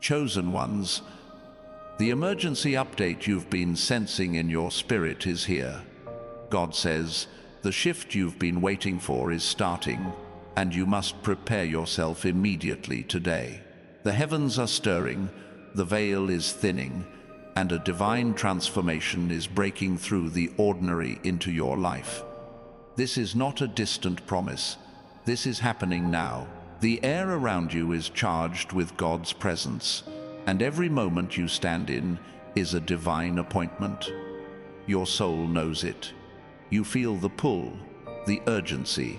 Chosen ones, the emergency update you've been sensing in your spirit is here. God says, the shift you've been waiting for is starting, and you must prepare yourself immediately today. The heavens are stirring, the veil is thinning, and a divine transformation is breaking through the ordinary into your life. This is not a distant promise. This is happening now. The air around you is charged with God's presence, and every moment you stand in is a divine appointment. Your soul knows it. You feel the pull, the urgency,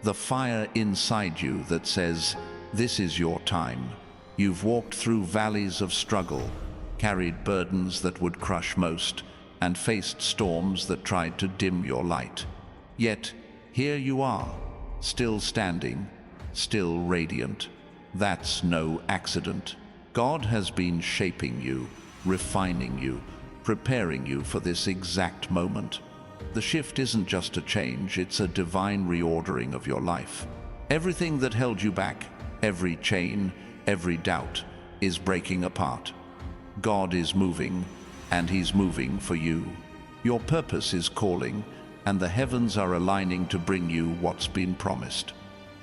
the fire inside you that says, this is your time. You've walked through valleys of struggle, carried burdens that would crush most, and faced storms that tried to dim your light. Yet, here you are, still standing, still radiant. That's no accident. God has been shaping you, refining you, preparing you for this exact moment. The shift isn't just a change, it's a divine reordering of your life. Everything that held you back, every chain, every doubt, is breaking apart. God is moving, and He's moving for you. Your purpose is calling, and the heavens are aligning to bring you what's been promised.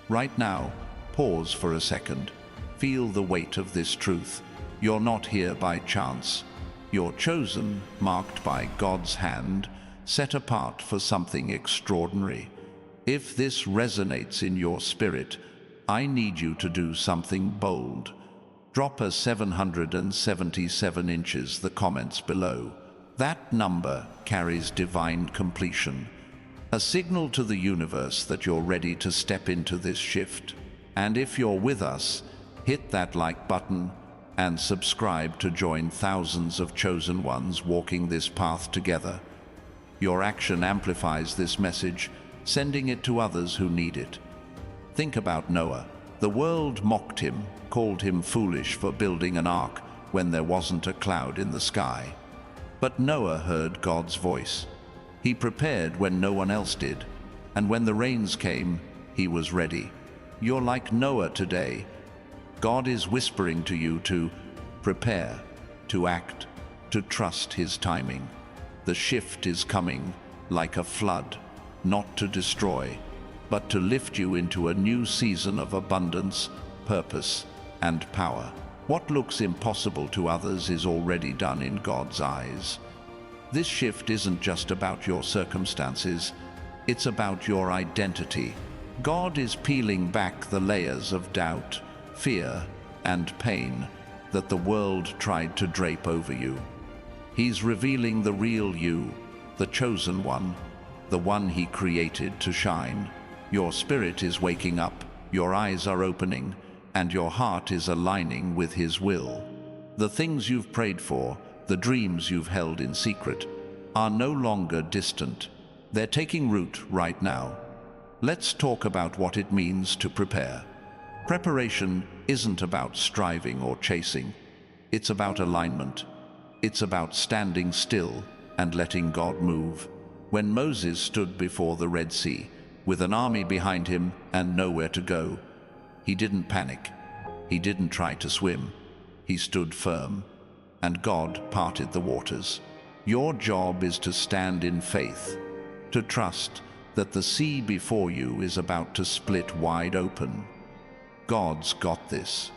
Right now, pause for a second. Feel the weight of this truth. You're not here by chance. You're chosen, marked by God's hand, set apart for something extraordinary. If this resonates in your spirit, I need you to do something bold. Drop a 777 inches the comments below. That number carries divine completion, a signal to the universe that you're ready to step into this shift. And if you're with us, hit that like button and subscribe to join thousands of chosen ones walking this path together. Your action amplifies this message, sending it to others who need it. Think about Noah. The world mocked him, called him foolish for building an ark when there wasn't a cloud in the sky. But Noah heard God's voice. He prepared when no one else did, and when the rains came, he was ready. You're like Noah today. God is whispering to you to prepare, to act, to trust His timing. The shift is coming like a flood, not to destroy, but to lift you into a new season of abundance, purpose, and power. What looks impossible to others is already done in God's eyes. This shift isn't just about your circumstances, it's about your identity. God is peeling back the layers of doubt, fear, and pain that the world tried to drape over you. He's revealing the real you, the chosen one, the one He created to shine. Your spirit is waking up, your eyes are opening, and your heart is aligning with His will. The things you've prayed for, the dreams you've held in secret, are no longer distant. They're taking root right now. Let's talk about what it means to prepare. Preparation isn't about striving or chasing. It's about alignment. It's about standing still and letting God move. When Moses stood before the Red Sea, with an army behind him and nowhere to go, he didn't panic. He didn't try to swim. He stood firm, and God parted the waters. Your job is to stand in faith, to trust that the sea before you is about to split wide open. God's got this.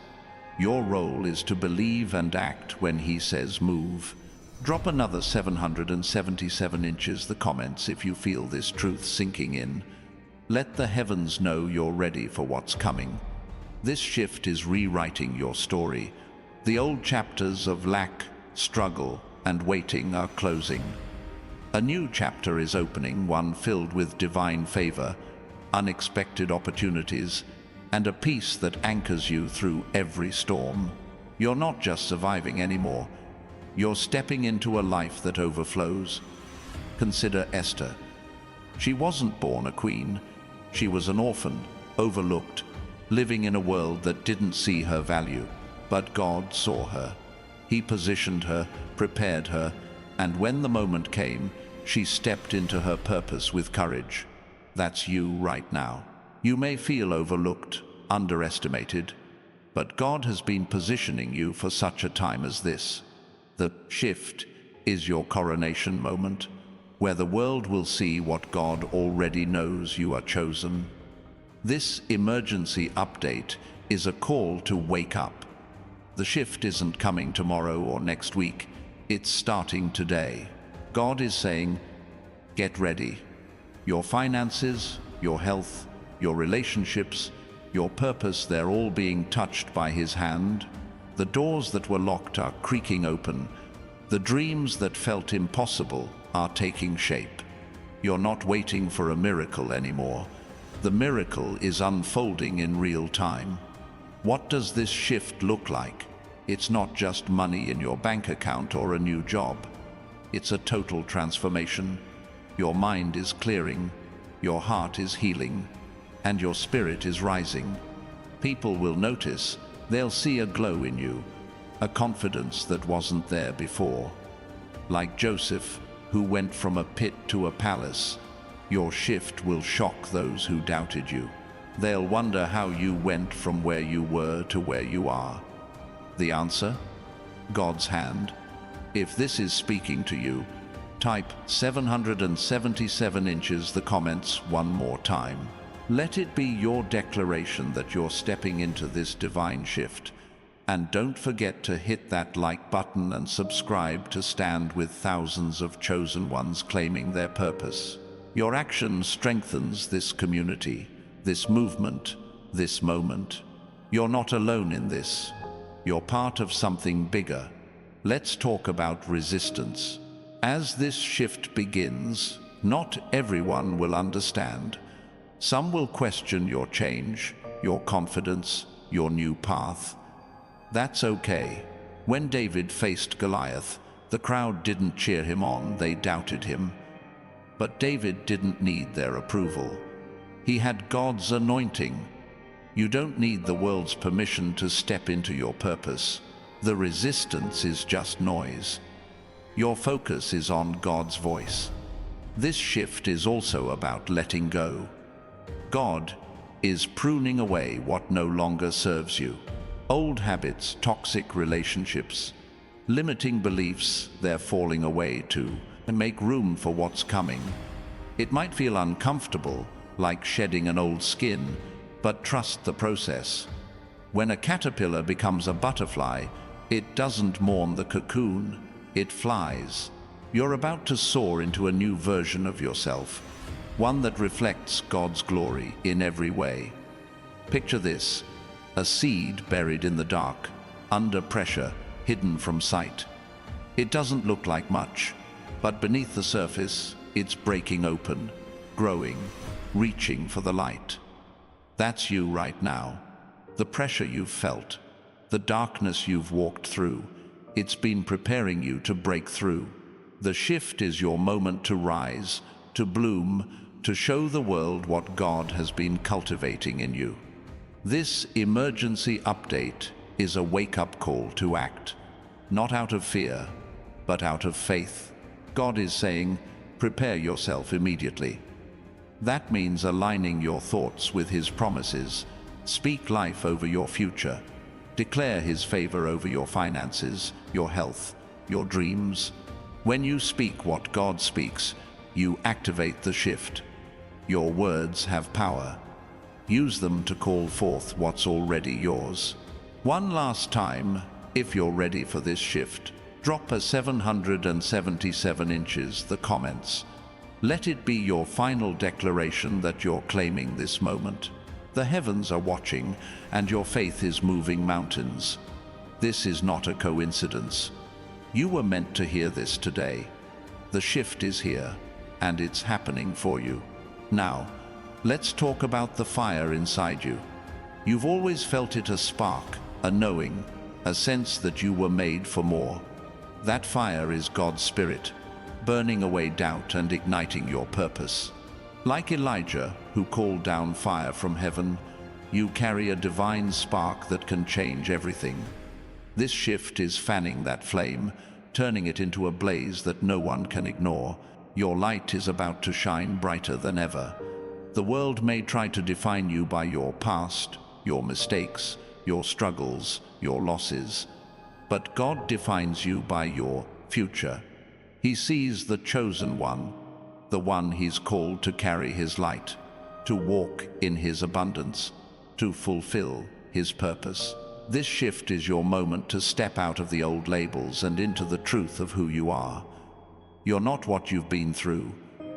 Your role is to believe and act when He says move. Drop another 777 inches the comments if you feel this truth sinking in. Let the heavens know you're ready for what's coming. This shift is rewriting your story. The old chapters of lack, struggle, and waiting are closing. A new chapter is opening, one filled with divine favor, unexpected opportunities, and a peace that anchors you through every storm. You're not just surviving anymore. You're stepping into a life that overflows. Consider Esther. She wasn't born a queen. She was an orphan, overlooked, living in a world that didn't see her value. But God saw her. He positioned her, prepared her, and when the moment came, she stepped into her purpose with courage. That's you right now. You may feel overlooked, underestimated, but God has been positioning you for such a time as this. The shift is your coronation moment, where the world will see what God already knows: you are chosen. This emergency update is a call to wake up. The shift isn't coming tomorrow or next week, it's starting today. God is saying, get ready. Your finances, your health, your relationships, your purpose, they're all being touched by His hand. The doors that were locked are creaking open. The dreams that felt impossible are taking shape. You're not waiting for a miracle anymore. The miracle is unfolding in real time. What does this shift look like? It's not just money in your bank account or a new job. It's a total transformation. Your mind is clearing, your heart is healing, and your spirit is rising. People will notice, they'll see a glow in you, a confidence that wasn't there before. Like Joseph, who went from a pit to a palace, your shift will shock those who doubted you. They'll wonder how you went from where you were to where you are. The answer? God's hand. If this is speaking to you, type 777 inches the comments one more time. Let it be your declaration that you're stepping into this divine shift. And don't forget to hit that like button and subscribe to stand with thousands of chosen ones claiming their purpose. Your action strengthens this community, this movement, this moment. You're not alone in this. You're part of something bigger. Let's talk about resistance. As this shift begins, not everyone will understand. Some will question your change, your confidence, your new path. That's okay. When David faced Goliath, the crowd didn't cheer him on, they doubted him. But David didn't need their approval. He had God's anointing. You don't need the world's permission to step into your purpose. The resistance is just noise. Your focus is on God's voice. This shift is also about letting go. God is pruning away what no longer serves you. Old habits, toxic relationships, limiting beliefs, they're falling away too, and make room for what's coming. It might feel uncomfortable, like shedding an old skin, but trust the process. When a caterpillar becomes a butterfly, it doesn't mourn the cocoon, it flies. You're about to soar into a new version of yourself, one that reflects God's glory in every way. Picture this: a seed buried in the dark, under pressure, hidden from sight. It doesn't look like much, but beneath the surface, it's breaking open, growing, reaching for the light. That's you right now. The pressure you've felt, the darkness you've walked through, it's been preparing you to break through. The shift is your moment to rise, to bloom, to show the world what God has been cultivating in you. This emergency update is a wake-up call to act, not out of fear, but out of faith. God is saying, prepare yourself immediately. That means aligning your thoughts with His promises. Speak life over your future. Declare His favor over your finances, your health, your dreams. When you speak what God speaks, you activate the shift. Your words have power. Use them to call forth what's already yours. One last time, if you're ready for this shift, drop a 777 inches the comments. Let it be your final declaration that you're claiming this moment. The heavens are watching, and your faith is moving mountains. This is not a coincidence. You were meant to hear this today. The shift is here, and it's happening for you. Now, let's talk about the fire inside you. You've always felt it: a spark, a knowing, a sense that you were made for more. That fire is God's Spirit, burning away doubt and igniting your purpose. Like Elijah, who called down fire from heaven, you carry a divine spark that can change everything. This shift is fanning that flame, turning it into a blaze that no one can ignore. Your light is about to shine brighter than ever. The world may try to define you by your past, your mistakes, your struggles, your losses. But God defines you by your future. He sees the chosen one, the one He's called to carry His light, to walk in His abundance, to fulfill His purpose. This shift is your moment to step out of the old labels and into the truth of who you are. You're not what you've been through.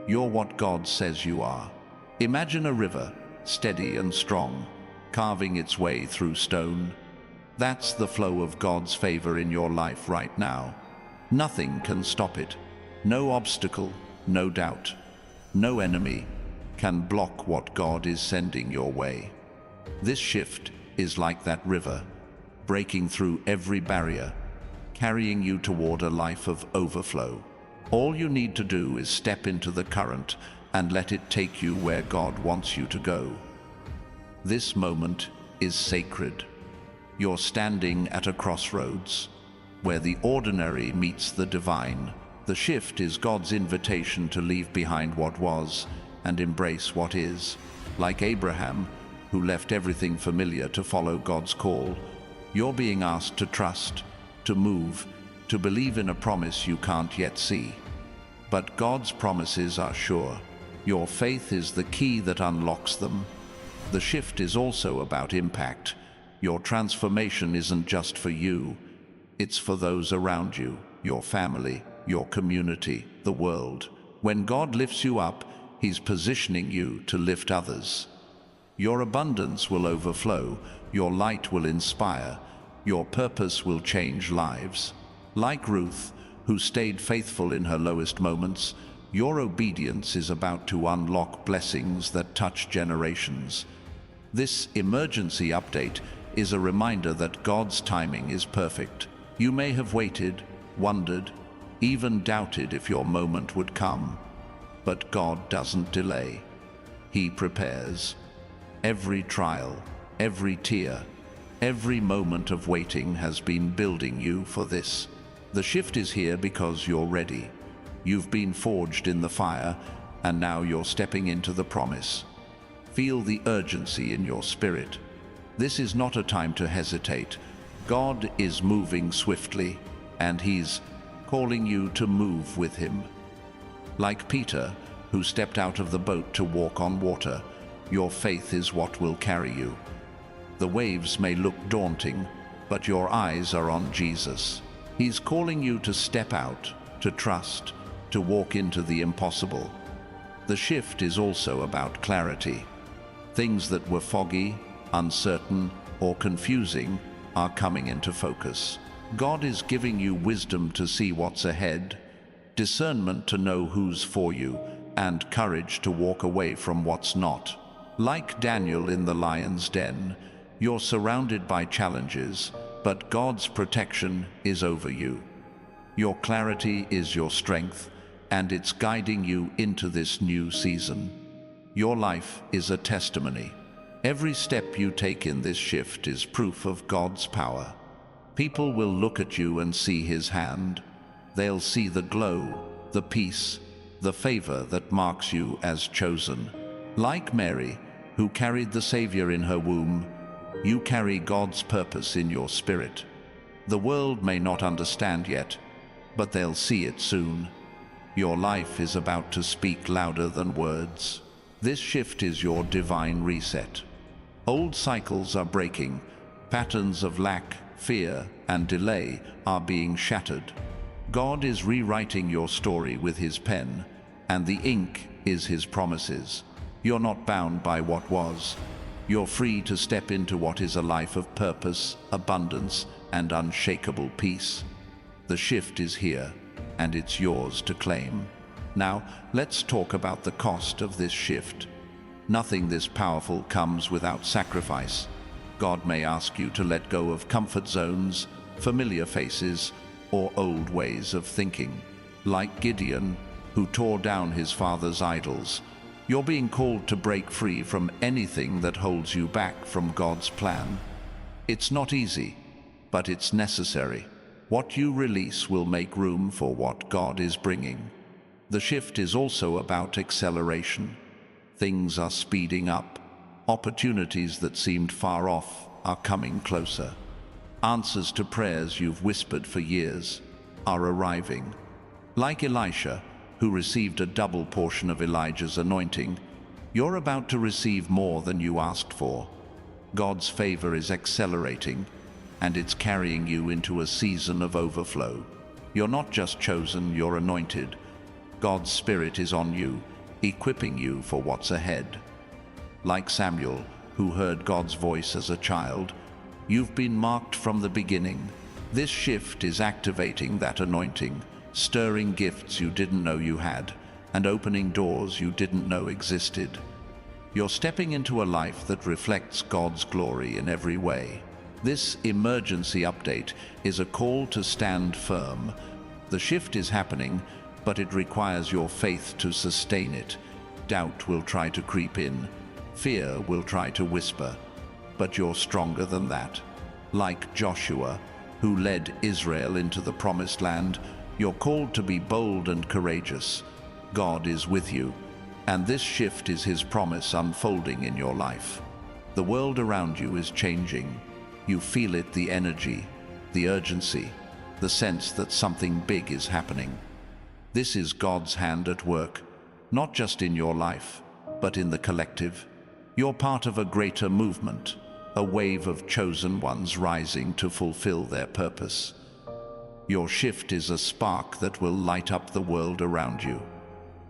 You're what God says you are. Imagine a river, steady and strong, carving its way through stone. That's the flow of God's favor in your life right now. Nothing can stop it. No obstacle, no doubt, no enemy can block what God is sending your way. This shift is like that river, breaking through every barrier, carrying you toward a life of overflow. All you need to do is step into the current and let it take you where God wants you to go. This moment is sacred. You're standing at a crossroads, where the ordinary meets the divine. The shift is God's invitation to leave behind what was and embrace what is. Like Abraham, who left everything familiar to follow God's call, you're being asked to trust, to move, to believe in a promise you can't yet see. But God's promises are sure. Your faith is the key that unlocks them. The shift is also about impact. Your transformation isn't just for you. It's for those around you, your family, your community, the world. When God lifts you up, He's positioning you to lift others. Your abundance will overflow, your light will inspire, your purpose will change lives. Like Ruth, who stayed faithful in her lowest moments, your obedience is about to unlock blessings that touch generations. This emergency update is a reminder that God's timing is perfect. You may have waited, wondered, even doubted if your moment would come. But God doesn't delay. He prepares. Every trial, every tear, every moment of waiting has been building you for this. The shift is here because you're ready. You've been forged in the fire, and now you're stepping into the promise. Feel the urgency in your spirit. This is not a time to hesitate. God is moving swiftly, and He's calling you to move with Him. Like Peter, who stepped out of the boat to walk on water, your faith is what will carry you. The waves may look daunting, but your eyes are on Jesus. He's calling you to step out, to trust, to walk into the impossible. The shift is also about clarity. Things that were foggy, uncertain, or confusing are coming into focus. God is giving you wisdom to see what's ahead, discernment to know who's for you, and courage to walk away from what's not. Like Daniel in the lion's den, you're surrounded by challenges, but God's protection is over you. Your clarity is your strength, and it's guiding you into this new season. Your life is a testimony. Every step you take in this shift is proof of God's power. People will look at you and see His hand. They'll see the glow, the peace, the favor that marks you as chosen. Like Mary, who carried the Savior in her womb, you carry God's purpose in your spirit. The world may not understand yet, but they'll see it soon. Your life is about to speak louder than words. This shift is your divine reset. Old cycles are breaking. Patterns of lack, fear, and delay are being shattered. God is rewriting your story with His pen, and the ink is His promises. You're not bound by what was. You're free to step into what is a life of purpose, abundance, and unshakable peace. The shift is here, and it's yours to claim. Now, let's talk about the cost of this shift. Nothing this powerful comes without sacrifice. God may ask you to let go of comfort zones, familiar faces, or old ways of thinking. Like Gideon, who tore down his father's idols, you're being called to break free from anything that holds you back from God's plan. It's not easy, but it's necessary. What you release will make room for what God is bringing. The shift is also about acceleration. Things are speeding up. Opportunities that seemed far off are coming closer. Answers to prayers you've whispered for years are arriving. Like Elisha, who received a double portion of Elijah's anointing, you're about to receive more than you asked for. God's favor is accelerating, and it's carrying you into a season of overflow. You're not just chosen, you're anointed. God's Spirit is on you, equipping you for what's ahead. Like Samuel, who heard God's voice as a child, you've been marked from the beginning. This shift is activating that anointing, stirring gifts you didn't know you had, and opening doors you didn't know existed. You're stepping into a life that reflects God's glory in every way. This emergency update is a call to stand firm. The shift is happening, but it requires your faith to sustain it. Doubt will try to creep in. Fear will try to whisper. But you're stronger than that. Like Joshua, who led Israel into the promised land, you're called to be bold and courageous. God is with you, and this shift is His promise unfolding in your life. The world around you is changing. You feel it, the energy, the urgency, the sense that something big is happening. This is God's hand at work, not just in your life, but in the collective. You're part of a greater movement, a wave of chosen ones rising to fulfill their purpose. Your shift is a spark that will light up the world around you.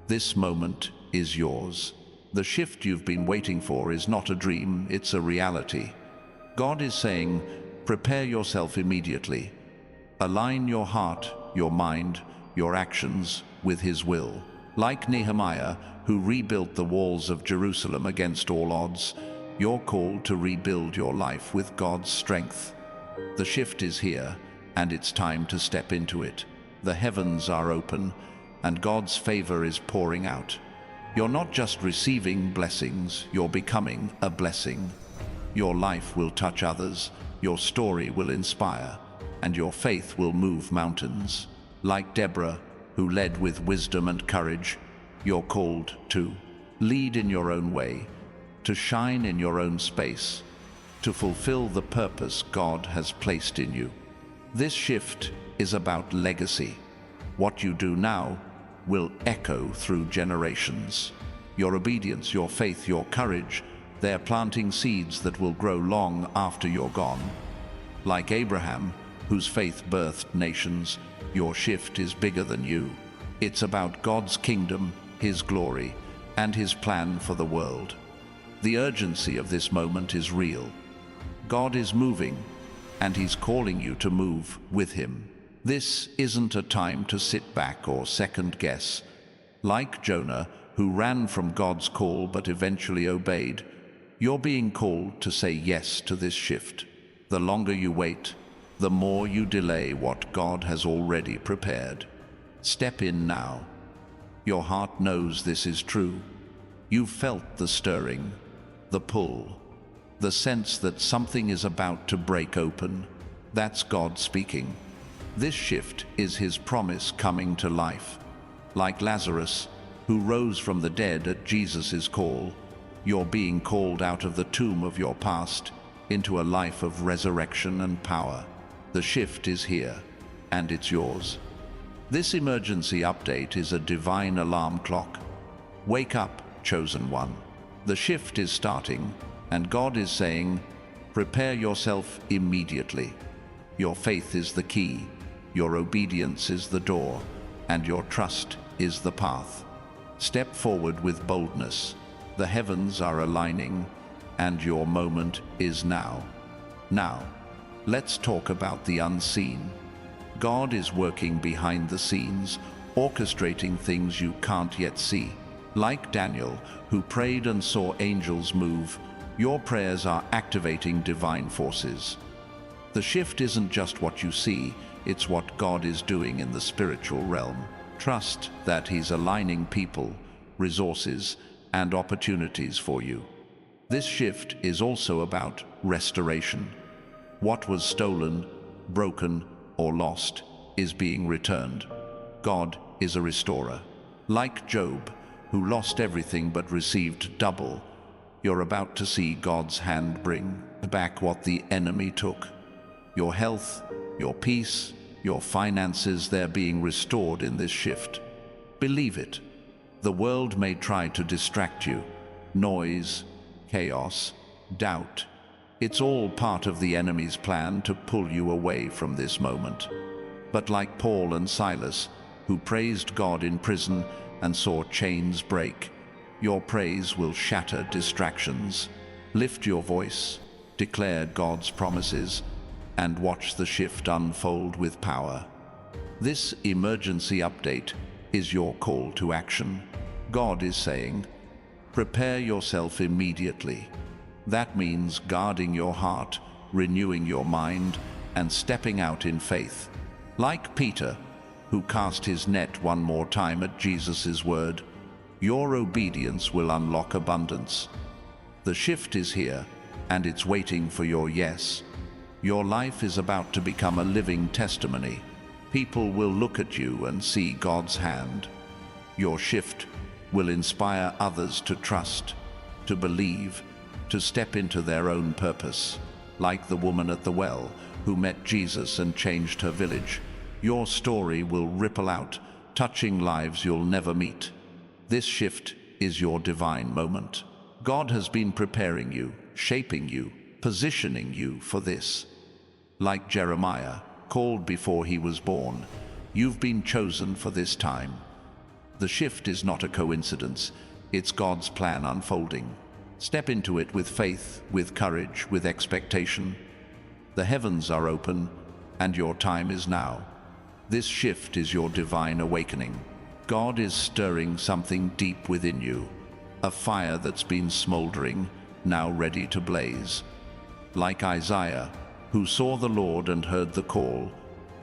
This moment is yours. The shift you've been waiting for is not a dream, it's a reality. God is saying, prepare yourself immediately. Align your heart, your mind, your actions with His will. Like Nehemiah, who rebuilt the walls of Jerusalem against all odds, you're called to rebuild your life with God's strength. The shift is here, and it's time to step into it. The heavens are open, and God's favor is pouring out. You're not just receiving blessings, you're becoming a blessing. Your life will touch others, your story will inspire, and your faith will move mountains. Like Deborah, who led with wisdom and courage, you're called to lead in your own way, to shine in your own space, to fulfill the purpose God has placed in you. This shift is about legacy. What you do now will echo through generations. Your obedience, your faith, your courage, they're planting seeds that will grow long after you're gone. Like Abraham, whose faith birthed nations, your shift is bigger than you. It's about God's kingdom, His glory, and His plan for the world. The urgency of this moment is real. God is moving, and He's calling you to move with Him. This isn't a time to sit back or second guess. Like Jonah, who ran from God's call but eventually obeyed, you're being called to say yes to this shift. The longer you wait, the more you delay what God has already prepared. Step in now. Your heart knows this is true. You've felt the stirring, the pull, the sense that something is about to break open. That's God speaking. This shift is His promise coming to life. Like Lazarus, who rose from the dead at Jesus' call, you're being called out of the tomb of your past into a life of resurrection and power. The shift is here, and it's yours. This emergency update is a divine alarm clock. Wake up, chosen one. The shift is starting, and God is saying, prepare yourself immediately. Your faith is the key, your obedience is the door, and your trust is the path. Step forward with boldness. The heavens are aligning, and your moment is now. Now, let's talk about the unseen. God is working behind the scenes, orchestrating things you can't yet see. Like Daniel, who prayed and saw angels move, your prayers are activating divine forces. The shift isn't just what you see, it's what God is doing in the spiritual realm. Trust that He's aligning people, resources, and opportunities for you. This shift is also about restoration. What was stolen, broken, or lost is being returned. God is a restorer. Like Job, who lost everything but received double, you're about to see God's hand bring back what the enemy took. Your health, your peace, your finances, they're being restored in this shift. Believe it. The world may try to distract you. Noise, chaos, doubt. It's all part of the enemy's plan to pull you away from this moment. But like Paul and Silas, who praised God in prison and saw chains break, your praise will shatter distractions. Lift your voice, declare God's promises, and watch the shift unfold with power. This emergency update is your call to action. God is saying, prepare yourself immediately. That means guarding your heart, renewing your mind, and stepping out in faith. Like Peter, who cast his net one more time at Jesus' word, your obedience will unlock abundance. The shift is here, and it's waiting for your yes. Your life is about to become a living testimony. People will look at you and see God's hand. Your shift will inspire others to trust, to believe, to step into their own purpose. Like the woman at the well who met Jesus and changed her village, your story will ripple out, touching lives you'll never meet. This shift is your divine moment. God has been preparing you, shaping you, positioning you for this. Like Jeremiah, called before he was born, you've been chosen for this time. The shift is not a coincidence, it's God's plan unfolding. Step into it with faith, with courage, with expectation. The heavens are open, and your time is now. This shift is your divine awakening. God is stirring something deep within you, a fire that's been smoldering, now ready to blaze. Like Isaiah, who saw the Lord and heard the call,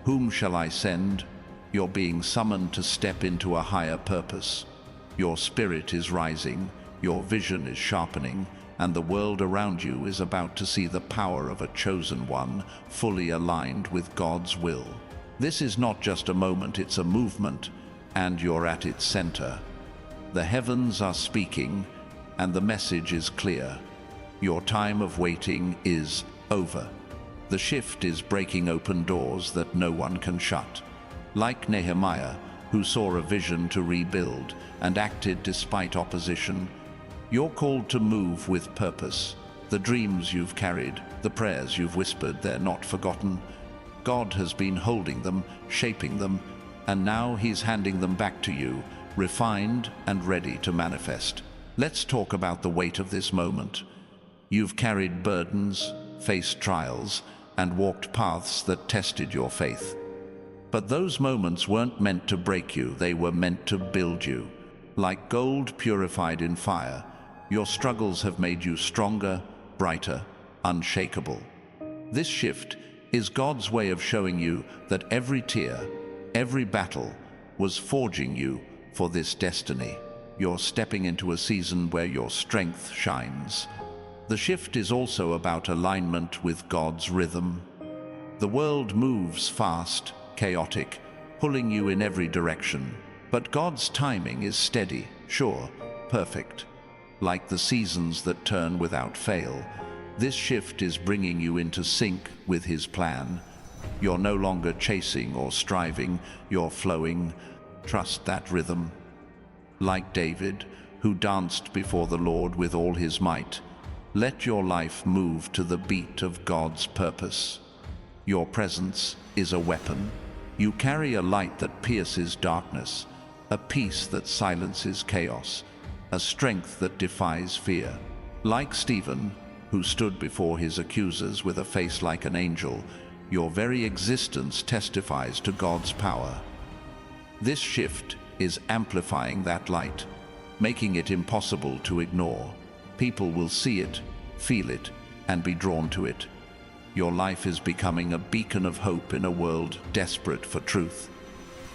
"Whom shall I send?" You're being summoned to step into a higher purpose. Your spirit is rising, your vision is sharpening, and the world around you is about to see the power of a chosen one, fully aligned with God's will. This is not just a moment, it's a movement, and you're at its center. The heavens are speaking, and the message is clear. Your time of waiting is over. The shift is breaking open doors that no one can shut. Like Nehemiah, who saw a vision to rebuild and acted despite opposition, you're called to move with purpose. The dreams you've carried, the prayers you've whispered, they're not forgotten. God has been holding them, shaping them, and now He's handing them back to you, refined and ready to manifest. Let's talk about the weight of this moment. You've carried burdens, faced trials, and walked paths that tested your faith. But those moments weren't meant to break you, they were meant to build you. Like gold purified in fire, your struggles have made you stronger, brighter, unshakable. This shift is God's way of showing you that every tear, every battle was forging you for this destiny. You're stepping into a season where your strength shines. The shift is also about alignment with God's rhythm. The world moves fast, chaotic, pulling you in every direction. But God's timing is steady, sure, perfect. Like the seasons that turn without fail, this shift is bringing you into sync with His plan. You're no longer chasing or striving, you're flowing. Trust that rhythm. Like David, who danced before the Lord with all his might, let your life move to the beat of God's purpose. Your presence is a weapon. You carry a light that pierces darkness, a peace that silences chaos, a strength that defies fear. Like Stephen, who stood before his accusers with a face like an angel, your very existence testifies to God's power. This shift is amplifying that light, making it impossible to ignore. People will see it, feel it, and be drawn to it. Your life is becoming a beacon of hope in a world desperate for truth.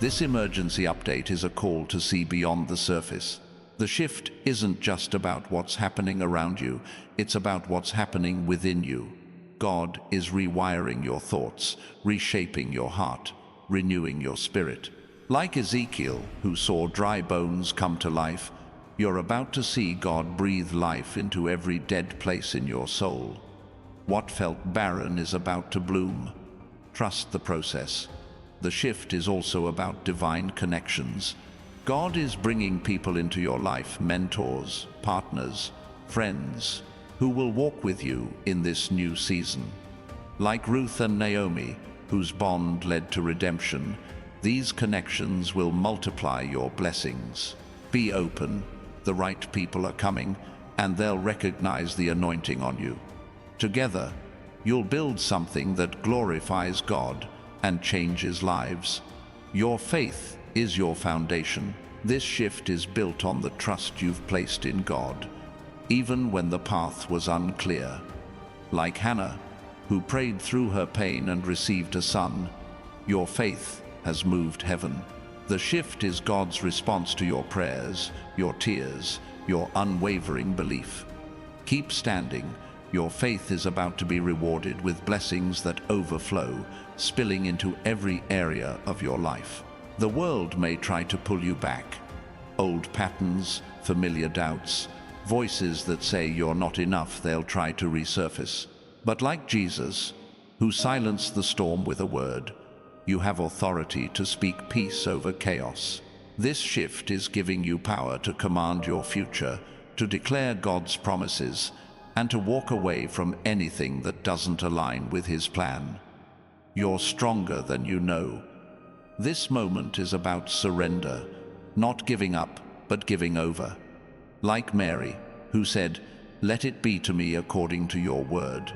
This emergency update is a call to see beyond the surface. The shift isn't just about what's happening around you, it's about what's happening within you. God is rewiring your thoughts, reshaping your heart, renewing your spirit. Like Ezekiel, who saw dry bones come to life, you're about to see God breathe life into every dead place in your soul. What felt barren is about to bloom. Trust the process. The shift is also about divine connections. God is bringing people into your life, mentors, partners, friends, who will walk with you in this new season. Like Ruth and Naomi, whose bond led to redemption, these connections will multiply your blessings. Be open, the right people are coming, and they'll recognize the anointing on you. Together, you'll build something that glorifies God and changes lives. Your faith is your foundation. This shift is built on the trust you've placed in God, even when the path was unclear. Like Hannah, who prayed through her pain and received a son, your faith has moved heaven. The shift is God's response to your prayers, your tears, your unwavering belief. Keep standing. Your faith is about to be rewarded with blessings that overflow, spilling into every area of your life. The world may try to pull you back. Old patterns, familiar doubts, voices that say you're not enough, they'll try to resurface. But like Jesus, who silenced the storm with a word, you have authority to speak peace over chaos. This shift is giving you power to command your future, to declare God's promises, and to walk away from anything that doesn't align with His plan. You're stronger than you know. This moment is about surrender, not giving up, but giving over. Like Mary, who said, "Let it be to me according to your word."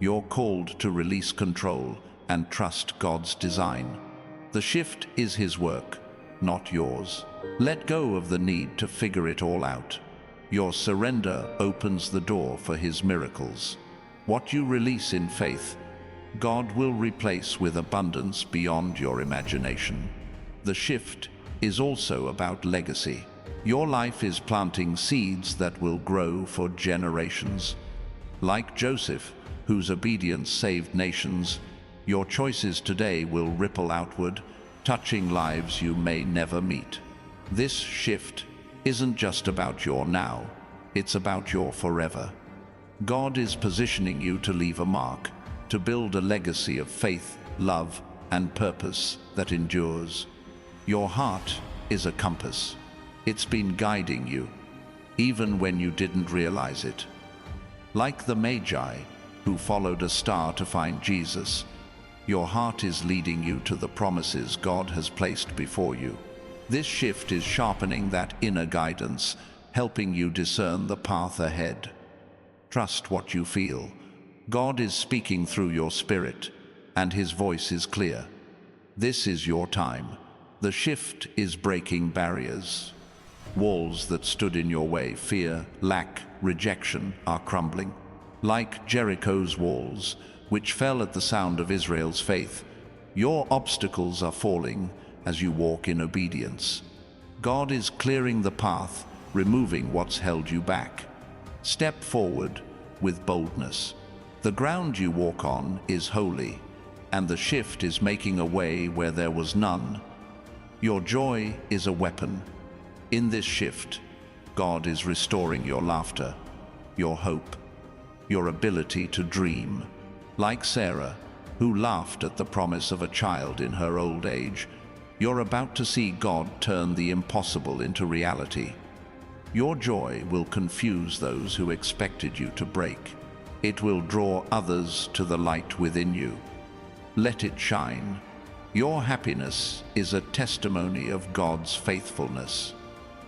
You're called to release control and trust God's design. The shift is His work, not yours. Let go of the need to figure it all out. Your surrender opens the door for His miracles. What you release in faith, God will replace with abundance beyond your imagination. The shift is also about legacy. Your life is planting seeds that will grow for generations. Like Joseph, whose obedience saved nations, your choices today will ripple outward, touching lives you may never meet. This shift isn't just about your now, it's about your forever. God is positioning you to leave a mark, to build a legacy of faith, love, and purpose that endures. Your heart is a compass. It's been guiding you, even when you didn't realize it. Like the Magi, who followed a star to find Jesus, your heart is leading you to the promises God has placed before you. This shift is sharpening that inner guidance, helping you discern the path ahead. Trust what you feel. God is speaking through your spirit, and His voice is clear. This is your time. The shift is breaking barriers. Walls that stood in your way, fear, lack, rejection, are crumbling. Like Jericho's walls, which fell at the sound of Israel's faith, your obstacles are falling as you walk in obedience. God is clearing the path, removing what's held you back. Step forward with boldness. The ground you walk on is holy, and the shift is making a way where there was none. Your joy is a weapon. In this shift, God is restoring your laughter, your hope, your ability to dream. Like Sarah, who laughed at the promise of a child in her old age, you're about to see God turn the impossible into reality. Your joy will confuse those who expected you to break. It will draw others to the light within you. Let it shine. Your happiness is a testimony of God's faithfulness.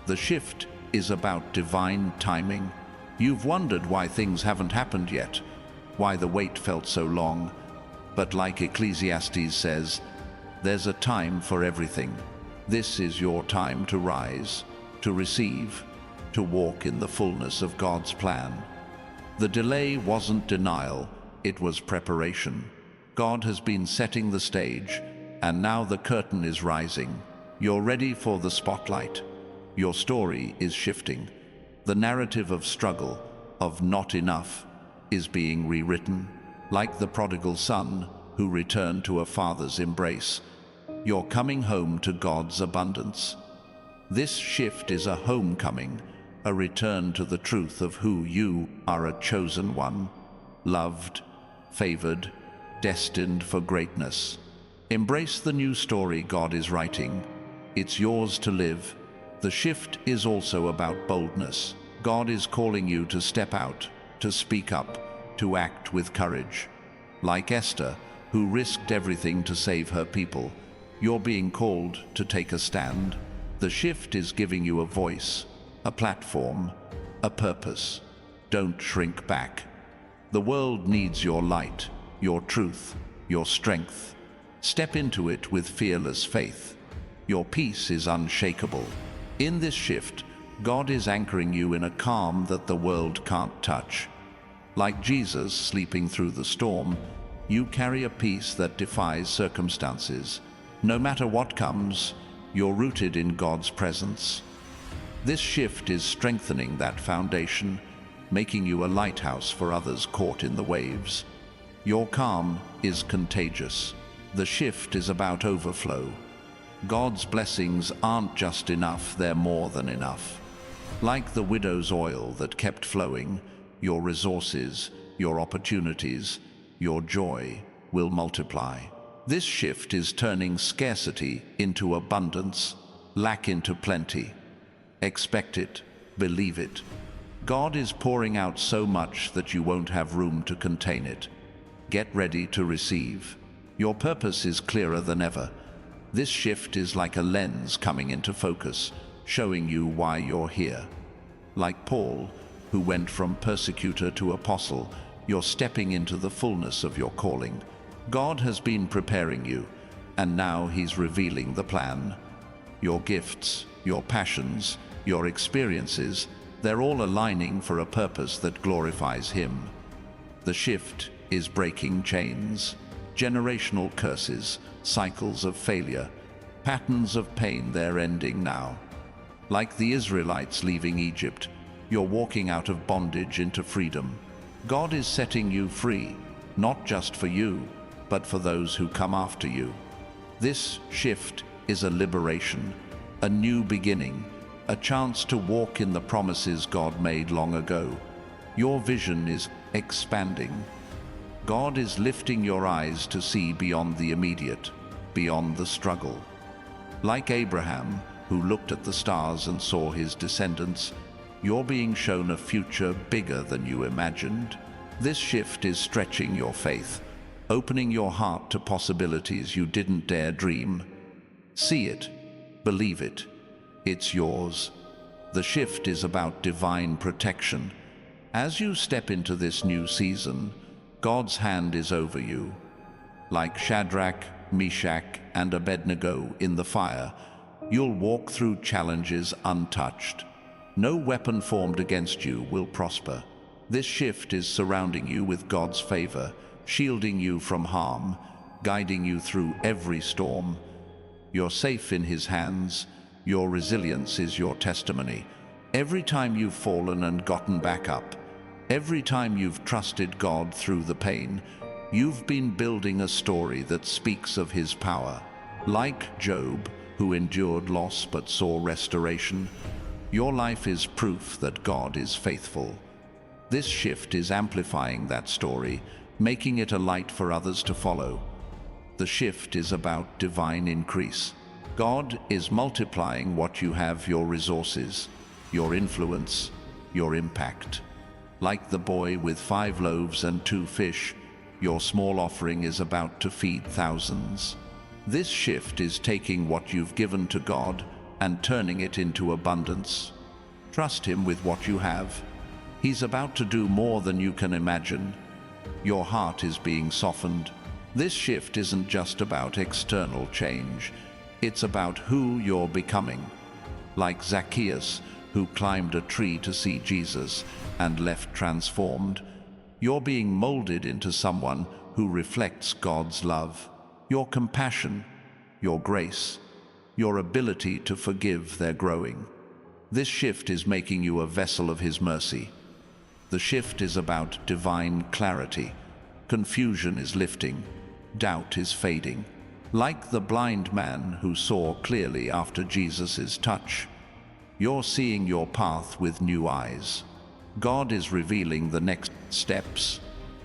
The shift is about divine timing. You've wondered why things haven't happened yet, why the wait felt so long. But like Ecclesiastes says, there's a time for everything. This is your time to rise, to receive, to walk in the fullness of God's plan. The delay wasn't denial, it was preparation. God has been setting the stage, and now the curtain is rising. You're ready for the spotlight. Your story is shifting. The narrative of struggle, of not enough, is being rewritten. Like the prodigal son who returned to a father's embrace, you're coming home to God's abundance. This shift is a homecoming, a return to the truth of who you are: a chosen one, loved, favored, destined for greatness. Embrace the new story God is writing. It's yours to live. The shift is also about boldness. God is calling you to step out, to speak up, to act with courage. Like Esther, who risked everything to save her people, you're being called to take a stand. The shift is giving you a voice, a platform, a purpose. Don't shrink back. The world needs your light, your truth, your strength. Step into it with fearless faith. Your peace is unshakable. In this shift, God is anchoring you in a calm that the world can't touch. Like Jesus sleeping through the storm, you carry a peace that defies circumstances. No matter what comes, you're rooted in God's presence. This shift is strengthening that foundation, making you a lighthouse for others caught in the waves. Your calm is contagious. The shift is about overflow. God's blessings aren't just enough, they're more than enough. Like the widow's oil that kept flowing, your resources, your opportunities, your joy will multiply. This shift is turning scarcity into abundance, lack into plenty. Expect it, believe it. God is pouring out so much that you won't have room to contain it. Get ready to receive. Your purpose is clearer than ever. This shift is like a lens coming into focus, showing you why you're here. Like Paul, who went from persecutor to apostle, you're stepping into the fullness of your calling. God has been preparing you, and now He's revealing the plan. Your gifts, your passions, your experiences, they're all aligning for a purpose that glorifies Him. The shift is breaking chains. Generational curses, cycles of failure, patterns of pain, they're ending now. Like the Israelites leaving Egypt, you're walking out of bondage into freedom. God is setting you free, not just for you, but for those who come after you. This shift is a liberation, a new beginning, a chance to walk in the promises God made long ago. Your vision is expanding. God is lifting your eyes to see beyond the immediate, beyond the struggle. Like Abraham, who looked at the stars and saw his descendants, you're being shown a future bigger than you imagined. This shift is stretching your faith, opening your heart to possibilities you didn't dare dream. See it, believe it, it's yours. The shift is about divine protection. As you step into this new season, God's hand is over you. Like Shadrach, Meshach, and Abednego in the fire, you'll walk through challenges untouched. No weapon formed against you will prosper. This shift is surrounding you with God's favor, shielding you from harm, guiding you through every storm. You're safe in His hands. Your resilience is your testimony. Every time you've fallen and gotten back up, every time you've trusted God through the pain, you've been building a story that speaks of His power. Like Job, who endured loss but saw restoration, your life is proof that God is faithful. This shift is amplifying that story, making it a light for others to follow. The shift is about divine increase. God is multiplying what you have, your resources, your influence, your impact. Like the boy with 5 loaves and 2 fish, your small offering is about to feed thousands. This shift is taking what you've given to God and turning it into abundance. Trust Him with what you have. He's about to do more than you can imagine. Your heart is being softened. This shift isn't just about external change. It's about who you're becoming. Like Zacchaeus, who climbed a tree to see Jesus and left transformed, you're being molded into someone who reflects God's love. Your compassion, your grace, your ability to forgive, they're growing. This shift is making you a vessel of His mercy. The shift is about divine clarity. Confusion is lifting. Doubt is fading. Like the blind man who saw clearly after Jesus' touch, you're seeing your path with new eyes. God is revealing the next steps.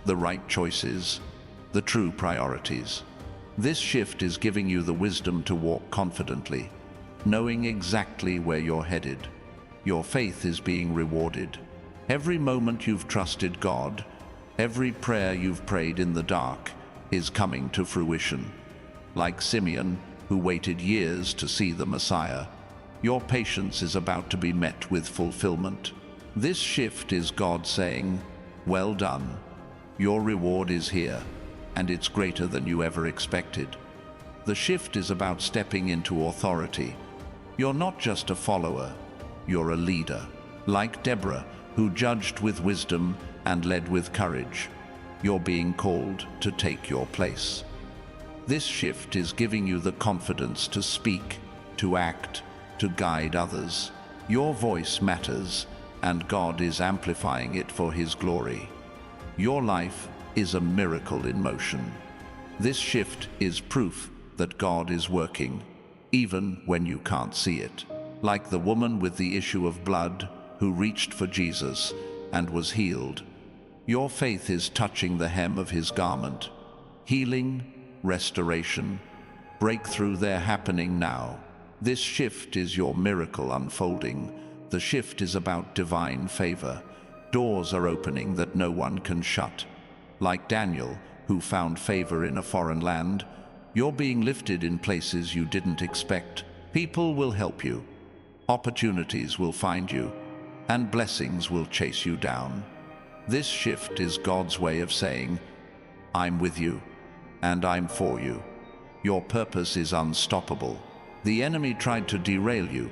the right choices, the true priorities. This shift is giving you the wisdom to walk confidently, knowing exactly where you're headed. Your faith is being rewarded. Every moment you've trusted God, every prayer you've prayed in the dark, is coming to fruition. Like Simeon, who waited years to see the Messiah, your patience is about to be met with fulfillment. This shift is God saying, "Well done. Your reward is here, and it's greater than you ever expected." The shift is about stepping into authority. You're not just a follower, you're a leader. Like Deborah, who judged with wisdom and led with courage, you're being called to take your place. This shift is giving you the confidence to speak, to act, to guide others. Your voice matters, and God is amplifying it for His glory. Your life is a miracle in motion. This shift is proof that God is working, even when you can't see it. Like the woman with the issue of blood who reached for Jesus and was healed, your faith is touching the hem of His garment. Healing, restoration, breakthrough, they're happening now. This shift is your miracle unfolding. The shift is about divine favor. Doors are opening that no one can shut. Like Daniel, who found favor in a foreign land, you're being lifted in places you didn't expect. People will help you, opportunities will find you, and blessings will chase you down. This shift is God's way of saying, "I'm with you, and I'm for you." Your purpose is unstoppable. The enemy tried to derail you,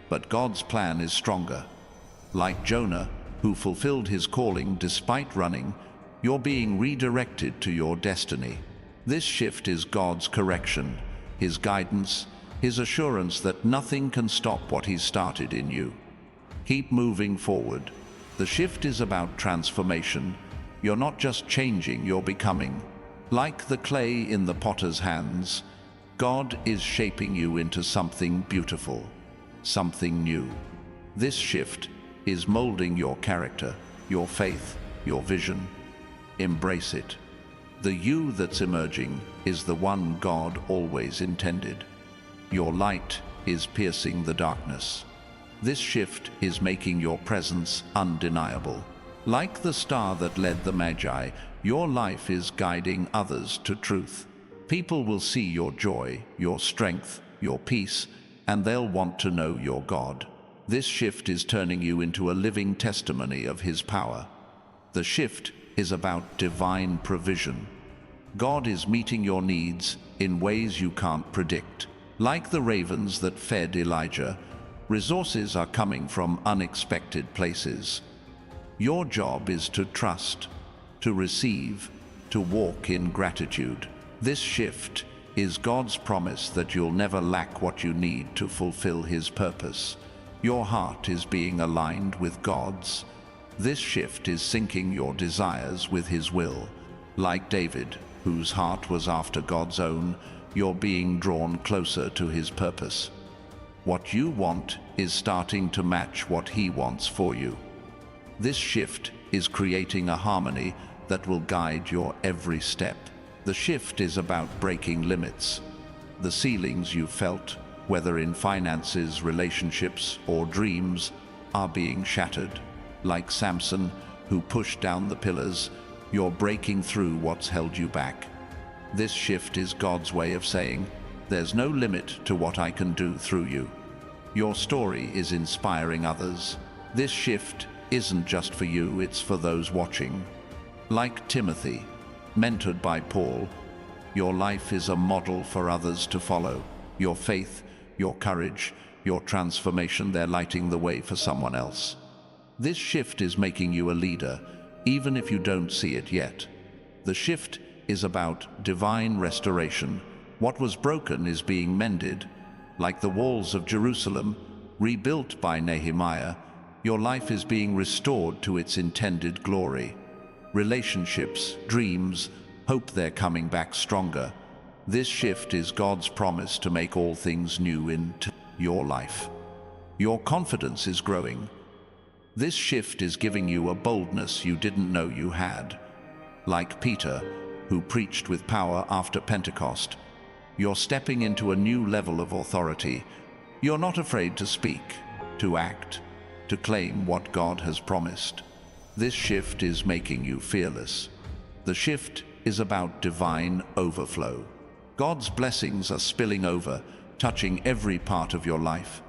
but God's plan is stronger. Like Jonah, who fulfilled his calling despite running, you're being redirected to your destiny. This shift is God's correction, His guidance, His assurance that nothing can stop what He's started in you. Keep moving forward. The shift is about transformation. You're not just changing, you're becoming. Like the clay in the potter's hands, God is shaping you into something beautiful, something new. This shift is molding your character, your faith, your vision. Embrace it. The you that's emerging is the one God always intended. Your light is piercing the darkness. This shift is making your presence undeniable. Like the star that led the Magi, your life is guiding others to truth. People will see your joy, your strength, your peace, and they'll want to know your God. This shift is turning you into a living testimony of His power. The shift is about divine provision. God is meeting your needs in ways you can't predict. Like the ravens that fed Elijah, resources are coming from unexpected places. Your job is to trust, to receive, to walk in gratitude. This shift is God's promise that you'll never lack what you need to fulfill His purpose. Your heart is being aligned with God's. This shift is syncing your desires with His will. Like David, whose heart was after God's own, you're being drawn closer to His purpose. What you want is starting to match what He wants for you. This shift is creating a harmony that will guide your every step. The shift is about breaking limits. The ceilings you felt, whether in finances, relationships, or dreams, are being shattered. Like Samson, who pushed down the pillars, you're breaking through what's held you back. This shift is God's way of saying, "There's no limit to what I can do through you." Your story is inspiring others. This shift isn't just for you, it's for those watching. Like Timothy, mentored by Paul, your life is a model for others to follow. Your faith, your courage, your transformation, they're lighting the way for someone else. This shift is making you a leader, even if you don't see it yet. The shift is about divine restoration. What was broken is being mended. Like the walls of Jerusalem, rebuilt by Nehemiah, your life is being restored to its intended glory. Relationships, dreams, hope, they're coming back stronger. This shift is God's promise to make all things new in your life. Your confidence is growing. This shift is giving you a boldness you didn't know you had. Like Peter, who preached with power after Pentecost, you're stepping into a new level of authority. You're not afraid to speak, to act, to claim what God has promised. This shift is making you fearless. The shift is about divine overflow. God's blessings are spilling over, touching every part of your life.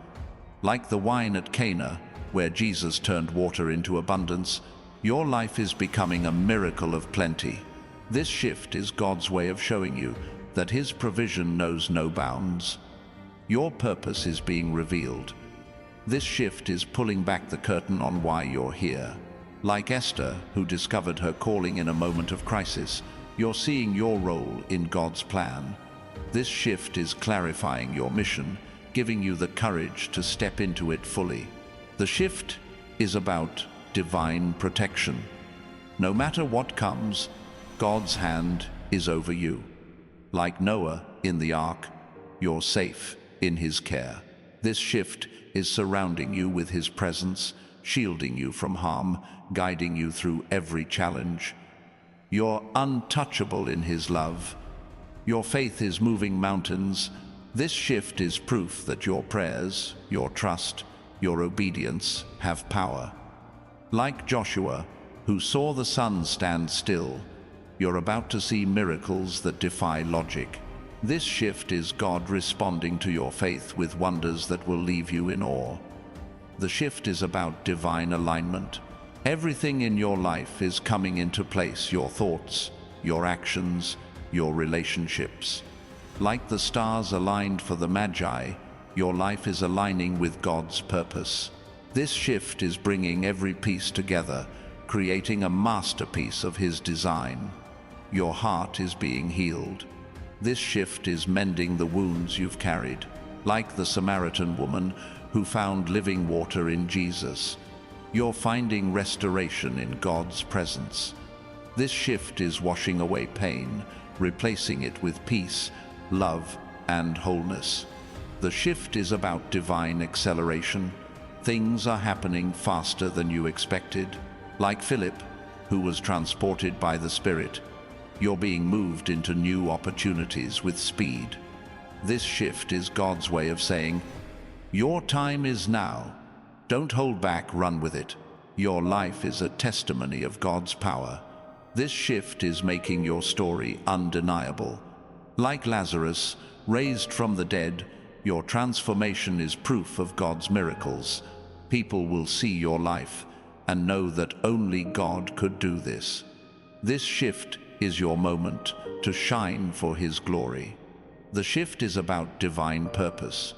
Like the wine at Cana, where Jesus turned water into abundance, your life is becoming a miracle of plenty. This shift is God's way of showing you that His provision knows no bounds. Your purpose is being revealed. This shift is pulling back the curtain on why you're here. Like Esther, who discovered her calling in a moment of crisis, you're seeing your role in God's plan. This shift is clarifying your mission, giving you the courage to step into it fully. The shift is about divine protection. No matter what comes, God's hand is over you. Like Noah in the ark, you're safe in His care. This shift is surrounding you with His presence, shielding you from harm, guiding you through every challenge. You're untouchable in His love. Your faith is moving mountains. This shift is proof that your prayers, your trust, your obedience have power. Like Joshua, who saw the sun stand still, you're about to see miracles that defy logic. This shift is God responding to your faith with wonders that will leave you in awe. The shift is about divine alignment. Everything in your life is coming into place: your thoughts, your actions, your relationships. Like the stars aligned for the Magi, your life is aligning with God's purpose. This shift is bringing every piece together, creating a masterpiece of His design. Your heart is being healed. This shift is mending the wounds you've carried. Like the Samaritan woman who found living water in Jesus, you're finding restoration in God's presence. This shift is washing away pain, replacing it with peace, love, and wholeness. The shift is about divine acceleration. Things are happening faster than you expected. Like Philip, who was transported by the Spirit, you're being moved into new opportunities with speed. This shift is God's way of saying, your time is now. Don't hold back, run with it. Your life is a testimony of God's power. This shift is making your story undeniable. Like Lazarus, raised from the dead, your transformation is proof of God's miracles. People will see your life and know that only God could do this. This shift is your moment to shine for His glory. The shift is about divine purpose.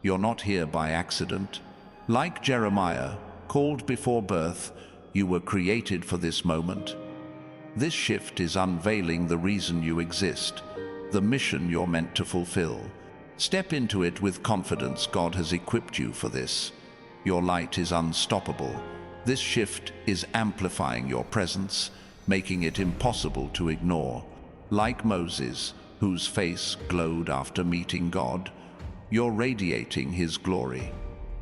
You're not here by accident. Like Jeremiah, called before birth, you were created for this moment. This shift is unveiling the reason you exist, the mission you're meant to fulfill. Step into it with confidence. God has equipped you for this. Your light is unstoppable. This shift is amplifying your presence, making it impossible to ignore. Like Moses, whose face glowed after meeting God, you're radiating His glory.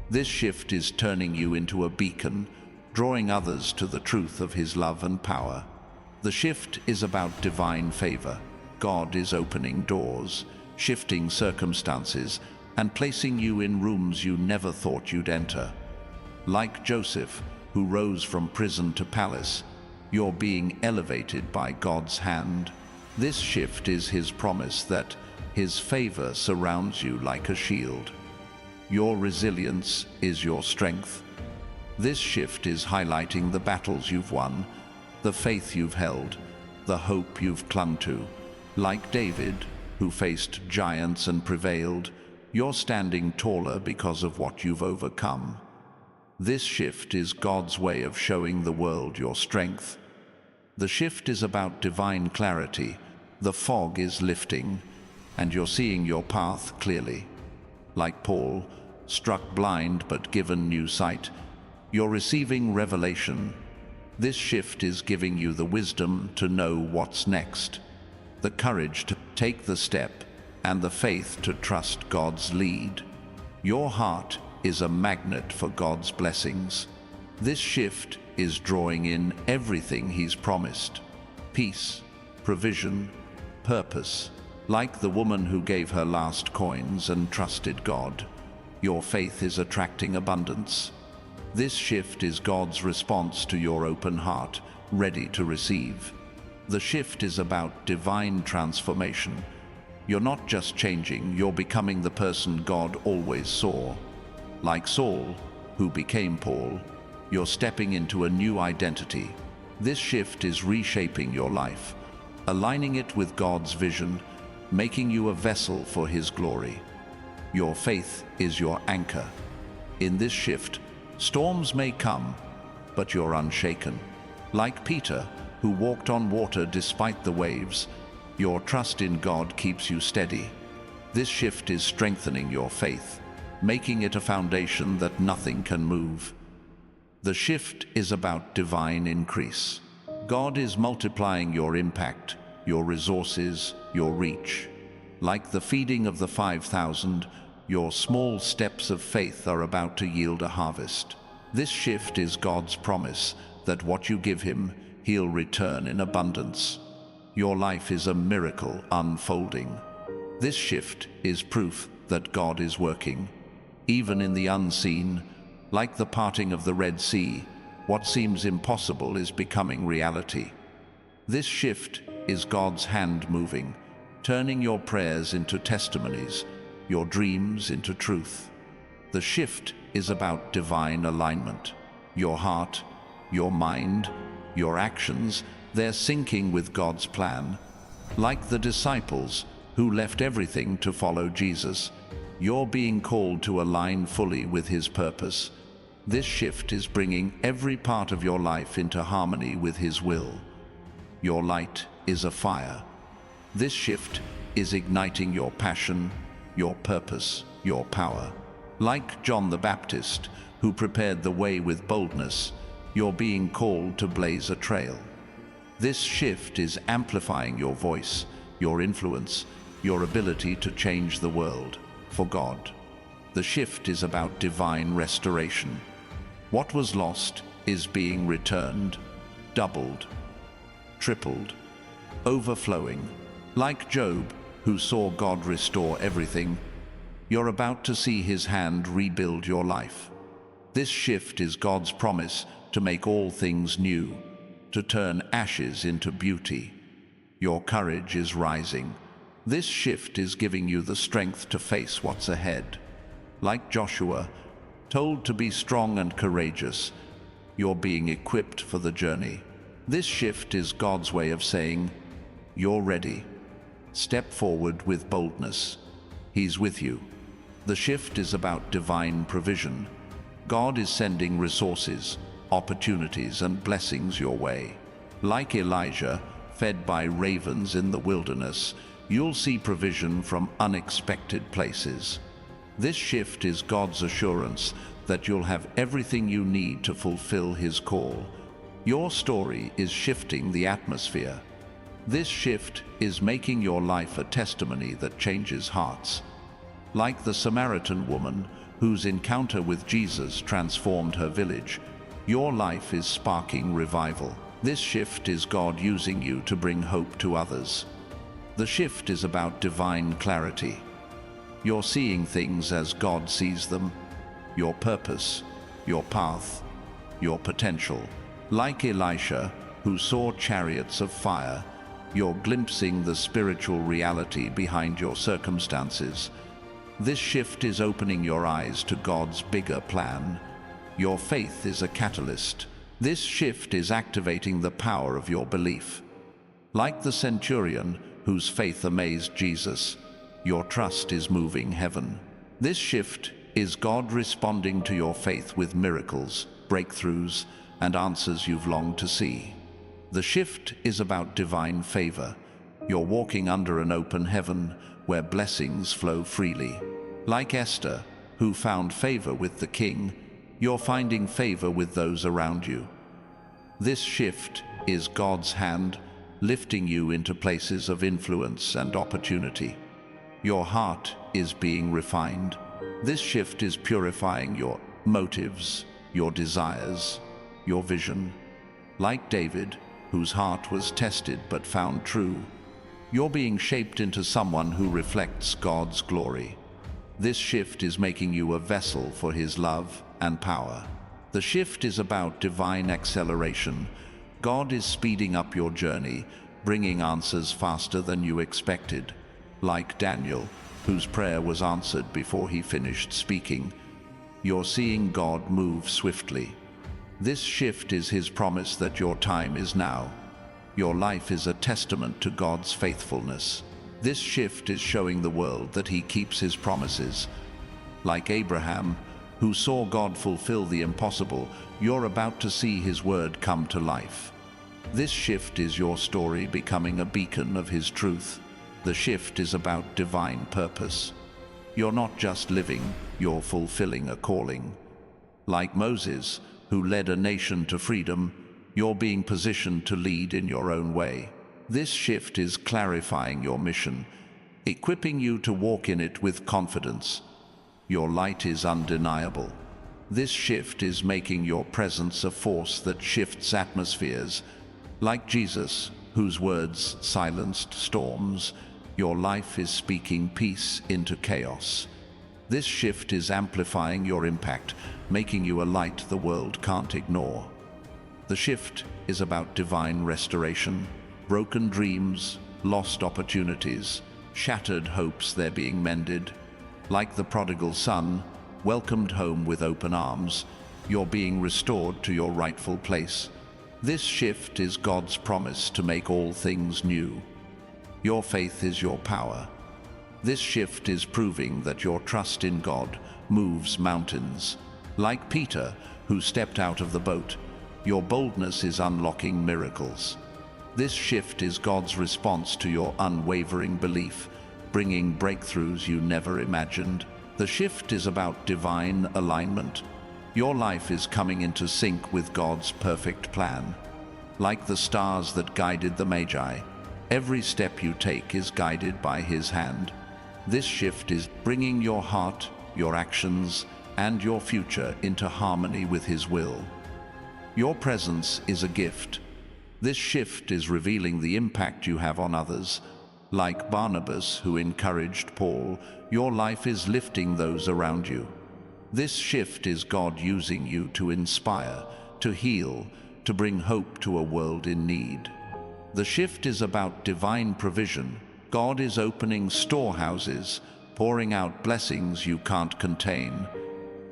This shift is turning you into a beacon, drawing others to the truth of His love and power. The shift is about divine favor. God is opening doors, shifting circumstances, and placing you in rooms you never thought you'd enter. Like Joseph, who rose from prison to palace, you're being elevated by God's hand. This shift is His promise that His favor surrounds you like a shield. Your resilience is your strength. This shift is highlighting the battles you've won, the faith you've held, the hope you've clung to. Like David, who faced giants and prevailed, you're standing taller because of what you've overcome. This shift is God's way of showing the world your strength. The shift is about divine clarity. The fog is lifting, and you're seeing your path clearly. Like Paul, struck blind but given new sight, you're receiving revelation. This shift is giving you the wisdom to know what's next, the courage to take the step, and the faith to trust God's lead. Your heart is a magnet for God's blessings. This shift is drawing in everything He's promised. peace, provision, purpose. Like the woman who gave her last coins and trusted God, your faith is attracting abundance. This shift is God's response to your open heart, ready to receive. The shift is about divine transformation. You're not just changing, you're becoming the person God always saw. Like Saul, who became Paul, you're stepping into a new identity. This shift is reshaping your life, aligning it with God's vision, making you a vessel for His glory. Your faith is your anchor. In this shift, storms may come, but you're unshaken. Like Peter, who walked on water despite the waves, your trust in God keeps you steady. This shift is strengthening your faith, making it a foundation that nothing can move. The shift is about divine increase. God is multiplying your impact, your resources, your reach. Like the feeding of the 5,000, your small steps of faith are about to yield a harvest. This shift is God's promise that what you give Him, He'll return in abundance. Your life is a miracle unfolding. This shift is proof that God is working. Even in the unseen, like the parting of the Red Sea, what seems impossible is becoming reality. This shift is God's hand moving, turning your prayers into testimonies, your dreams into truth. The shift is about divine alignment. Your heart, your mind, your actions, they're syncing with God's plan. Like the disciples who left everything to follow Jesus, you're being called to align fully with His purpose. This shift is bringing every part of your life into harmony with His will. Your light is a fire. This shift is igniting your passion, your purpose, your power. Like John the Baptist, who prepared the way with boldness, you're being called to blaze a trail. This shift is amplifying your voice, your influence, your ability to change the world for God. The shift is about divine restoration. What was lost is being returned, doubled, tripled, overflowing. Like Job, who saw God restore everything, you're about to see His hand rebuild your life. This shift is God's promise to make all things new, to turn ashes into beauty. Your courage is rising. This shift is giving you the strength to face what's ahead. Like Joshua, told to be strong and courageous, you're being equipped for the journey. This shift is God's way of saying, you're ready. Step forward with boldness. He's with you. The shift is about divine provision. God is sending resources, opportunities, and blessings your way. Like Elijah, fed by ravens in the wilderness, you'll see provision from unexpected places. This shift is God's assurance that you'll have everything you need to fulfill His call. Your story is shifting the atmosphere. This shift is making your life a testimony that changes hearts. Like the Samaritan woman whose encounter with Jesus transformed her village, your life is sparking revival. This shift is God using you to bring hope to others. The shift is about divine clarity. You're seeing things as God sees them, your purpose, your path, your potential. Like Elisha, who saw chariots of fire, you're glimpsing the spiritual reality behind your circumstances. This shift is opening your eyes to God's bigger plan. Your faith is a catalyst. This shift is activating the power of your belief. Like the centurion whose faith amazed Jesus, your trust is moving heaven. This shift is God responding to your faith with miracles, breakthroughs, and answers you've longed to see. The shift is about divine favor. You're walking under an open heaven where blessings flow freely. Like Esther, who found favor with the king, you're finding favor with those around you. This shift is God's hand lifting you into places of influence and opportunity. Your heart is being refined. This shift is purifying your motives, your desires, your vision. Like David, whose heart was tested but found true. You're being shaped into someone who reflects God's glory. This shift is making you a vessel for His love and power. The shift is about divine acceleration. God is speeding up your journey, bringing answers faster than you expected. Like Daniel, whose prayer was answered before he finished speaking, you're seeing God move swiftly. This shift is His promise that your time is now. Your life is a testament to God's faithfulness. This shift is showing the world that He keeps His promises. Like Abraham, who saw God fulfill the impossible, you're about to see His word come to life. This shift is your story becoming a beacon of His truth. The shift is about divine purpose. You're not just living, you're fulfilling a calling. Like Moses, who led a nation to freedom, you're being positioned to lead in your own way. This shift is clarifying your mission, equipping you to walk in it with confidence. Your light is undeniable. This shift is making your presence a force that shifts atmospheres. Like Jesus, whose words silenced storms, your life is speaking peace into chaos. This shift is amplifying your impact, making you a light the world can't ignore. The shift is about divine restoration. Broken dreams, lost opportunities, shattered hopes, they're being mended. Like the prodigal son, welcomed home with open arms, you're being restored to your rightful place. This shift is God's promise to make all things new. Your faith is your power. This shift is proving that your trust in God moves mountains. Like Peter, who stepped out of the boat, your boldness is unlocking miracles. This shift is God's response to your unwavering belief, bringing breakthroughs you never imagined. The shift is about divine alignment. Your life is coming into sync with God's perfect plan. Like the stars that guided the Magi, every step you take is guided by His hand. This shift is bringing your heart, your actions, and your future into harmony with His will. Your presence is a gift. This shift is revealing the impact you have on others. Like Barnabas, who encouraged Paul, your life is lifting those around you. This shift is God using you to inspire, to heal, to bring hope to a world in need. The shift is about divine provision. God is opening storehouses, pouring out blessings you can't contain.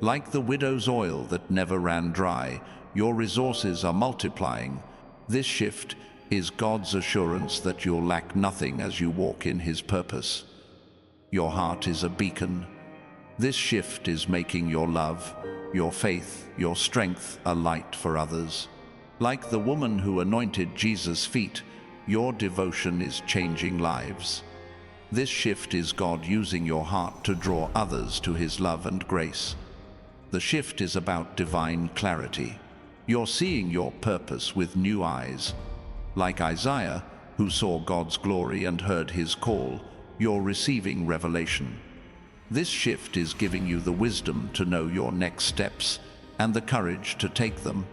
Like the widow's oil that never ran dry, your resources are multiplying. This shift is God's assurance that you'll lack nothing as you walk in His purpose. Your heart is a beacon. This shift is making your love, your faith, your strength a light for others. Like the woman who anointed Jesus' feet, your devotion is changing lives. This shift is God using your heart to draw others to His love and grace. The shift is about divine clarity. You're seeing your purpose with new eyes. Like Isaiah, who saw God's glory and heard His call, you're receiving revelation. This shift is giving you the wisdom to know your next steps and the courage to take them.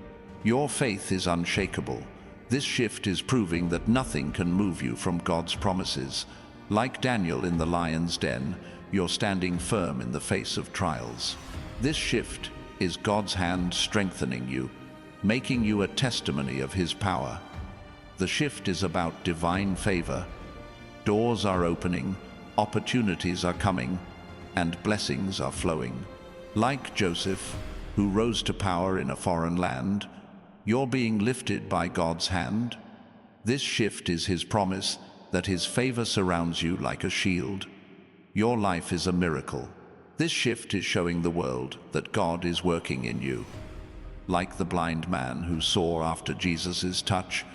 Your faith is unshakable. This shift is proving that nothing can move you from God's promises. Like Daniel in the lion's den, you're standing firm in the face of trials. This shift is God's hand strengthening you, making you a testimony of His power. The shift is about divine favor. Doors are opening, opportunities are coming, and blessings are flowing. Like Joseph, who rose to power in a foreign land, you're being lifted by God's hand. This shift is His promise that His favor surrounds you like a shield. Your life is a miracle. This shift is showing the world that God is working in you. Like the blind man who saw after Jesus' touch,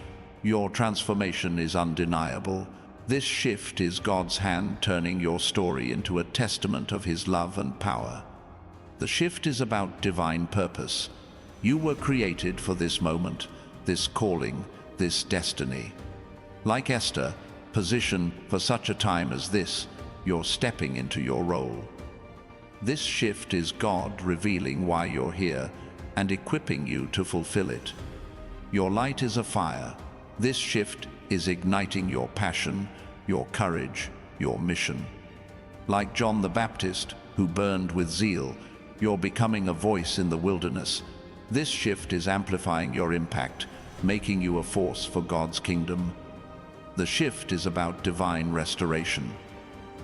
your transformation is undeniable. This shift is God's hand turning your story into a testament of His love and power. The shift is about divine purpose. You were created for this moment, this calling, this destiny. Like Esther, positioned for such a time as this, you're stepping into your role. This shift is God revealing why you're here and equipping you to fulfill it. Your light is a fire. This shift is igniting your passion, your courage, your mission. Like John the Baptist, who burned with zeal, you're becoming a voice in the wilderness. This shift is amplifying your impact, making you a force for God's kingdom. The shift is about divine restoration.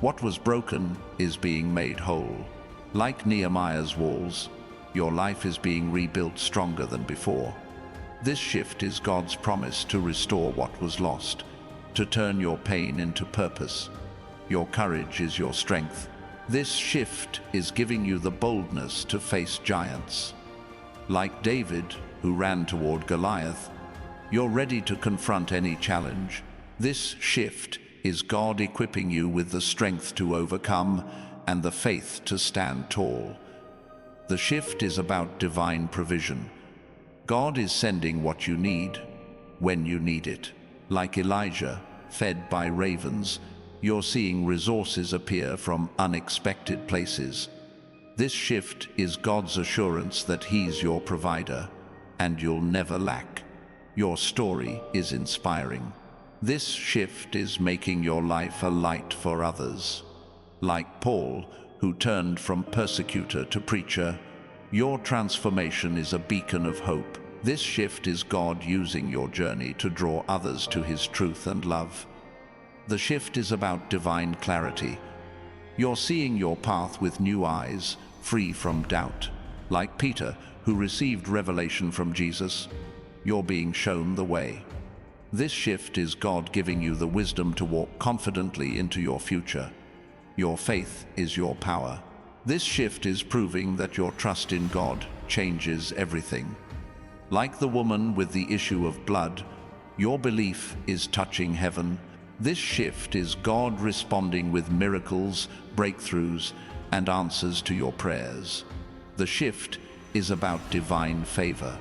What was broken is being made whole. Like Nehemiah's walls, your life is being rebuilt stronger than before. This shift is God's promise to restore what was lost, to turn your pain into purpose. Your courage is your strength. This shift is giving you the boldness to face giants. Like David, who ran toward Goliath, you're ready to confront any challenge. This shift is God equipping you with the strength to overcome and the faith to stand tall. The shift is about divine provision. God is sending what you need, when you need it. Like Elijah, fed by ravens, you're seeing resources appear from unexpected places. This shift is God's assurance that He's your provider, and you'll never lack. Your story is inspiring. This shift is making your life a light for others. Like Paul, who turned from persecutor to preacher, your transformation is a beacon of hope. This shift is God using your journey to draw others to His truth and love. The shift is about divine clarity. You're seeing your path with new eyes, free from doubt. Like Peter, who received revelation from Jesus, you're being shown the way. This shift is God giving you the wisdom to walk confidently into your future. Your faith is your power. This shift is proving that your trust in God changes everything. Like the woman with the issue of blood, your belief is touching heaven. This shift is God responding with miracles, breakthroughs, and answers to your prayers. The shift is about divine favor.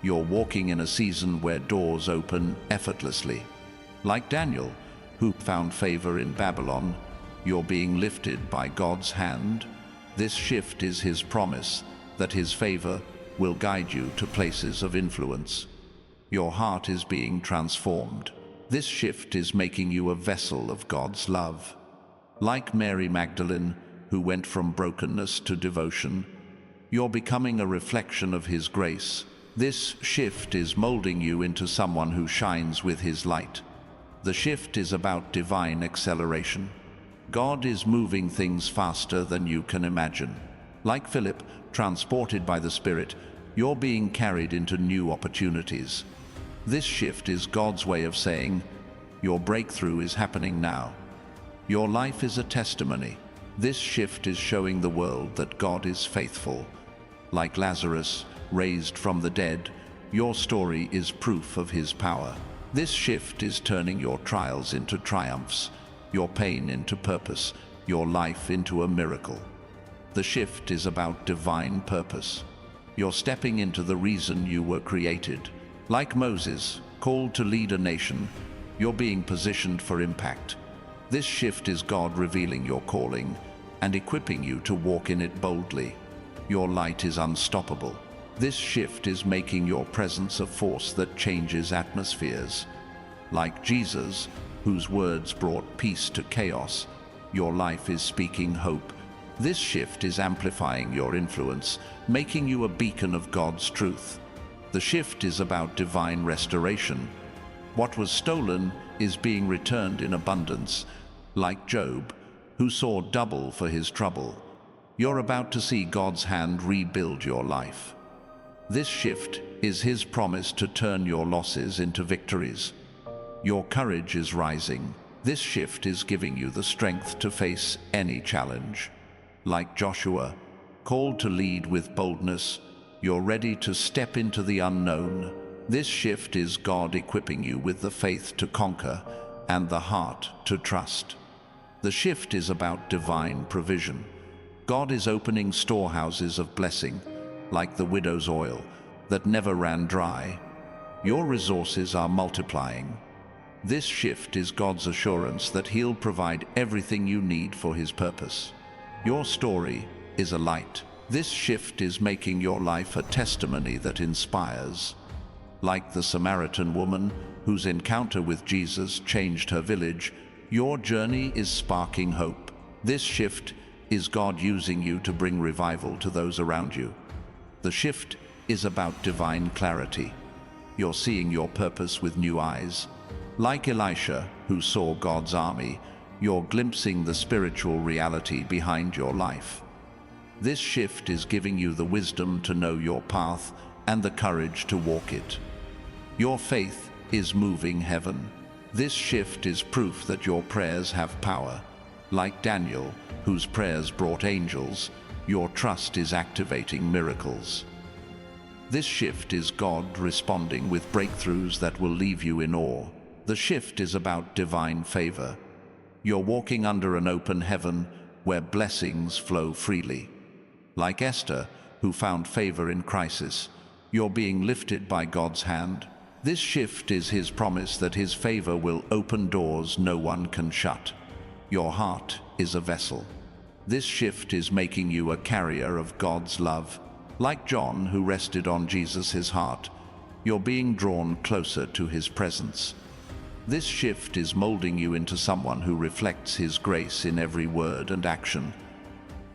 You're walking in a season where doors open effortlessly. Like Daniel, who found favor in Babylon, you're being lifted by God's hand. This shift is His promise that His favor will guide you to places of influence. Your heart is being transformed. This shift is making you a vessel of God's love. Like Mary Magdalene, who went from brokenness to devotion, you're becoming a reflection of His grace. This shift is molding you into someone who shines with His light. The shift is about divine acceleration. God is moving things faster than you can imagine. Like Philip, transported by the Spirit, you're being carried into new opportunities. This shift is God's way of saying, your breakthrough is happening now. Your life is a testimony. This shift is showing the world that God is faithful. Like Lazarus, raised from the dead, your story is proof of His power. This shift is turning your trials into triumphs, your pain into purpose, your life into a miracle. The shift is about divine purpose. You're stepping into the reason you were created. Like Moses, called to lead a nation, you're being positioned for impact. This shift is God revealing your calling and equipping you to walk in it boldly. Your light is unstoppable. This shift is making your presence a force that changes atmospheres. Like Jesus, whose words brought peace to chaos, your life is speaking hope. This shift is amplifying your influence, making you a beacon of God's truth. The shift is about divine restoration. What was stolen is being returned in abundance. Like Job, who saw double for his trouble, you're about to see God's hand rebuild your life. This shift is His promise to turn your losses into victories. Your courage is rising. This shift is giving you the strength to face any challenge. Like Joshua, called to lead with boldness, you're ready to step into the unknown. This shift is God equipping you with the faith to conquer and the heart to trust. The shift is about divine provision. God is opening storehouses of blessing, like the widow's oil, that never ran dry. Your resources are multiplying. This shift is God's assurance that He'll provide everything you need for His purpose. Your story is a light. This shift is making your life a testimony that inspires. Like the Samaritan woman, whose encounter with Jesus changed her village, your journey is sparking hope. This shift is God using you to bring revival to those around you. The shift is about divine clarity. You're seeing your purpose with new eyes. Like Elisha, who saw God's army, you're glimpsing the spiritual reality behind your life. This shift is giving you the wisdom to know your path and the courage to walk it. Your faith is moving heaven. This shift is proof that your prayers have power. Like Daniel, whose prayers brought angels, your trust is activating miracles. This shift is God responding with breakthroughs that will leave you in awe. The shift is about divine favor. You're walking under an open heaven where blessings flow freely. Like Esther, who found favor in crisis, you're being lifted by God's hand. This shift is His promise that His favor will open doors no one can shut. Your heart is a vessel. This shift is making you a carrier of God's love. Like John, who rested on Jesus' heart, you're being drawn closer to His presence. This shift is molding you into someone who reflects His grace in every word and action.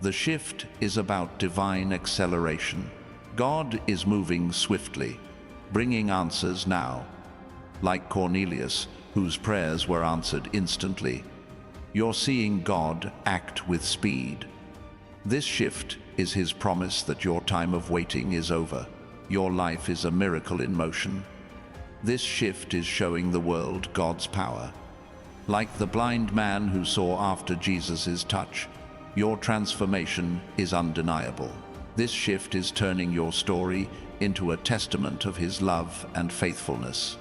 The shift is about divine acceleration. God is moving swiftly, bringing answers now. Like Cornelius, whose prayers were answered instantly, you're seeing God act with speed. This shift is His promise that your time of waiting is over. Your life is a miracle in motion. This shift is showing the world God's power. Like the blind man who saw after Jesus' touch, your transformation is undeniable. This shift is turning your story into a testament of His love and faithfulness.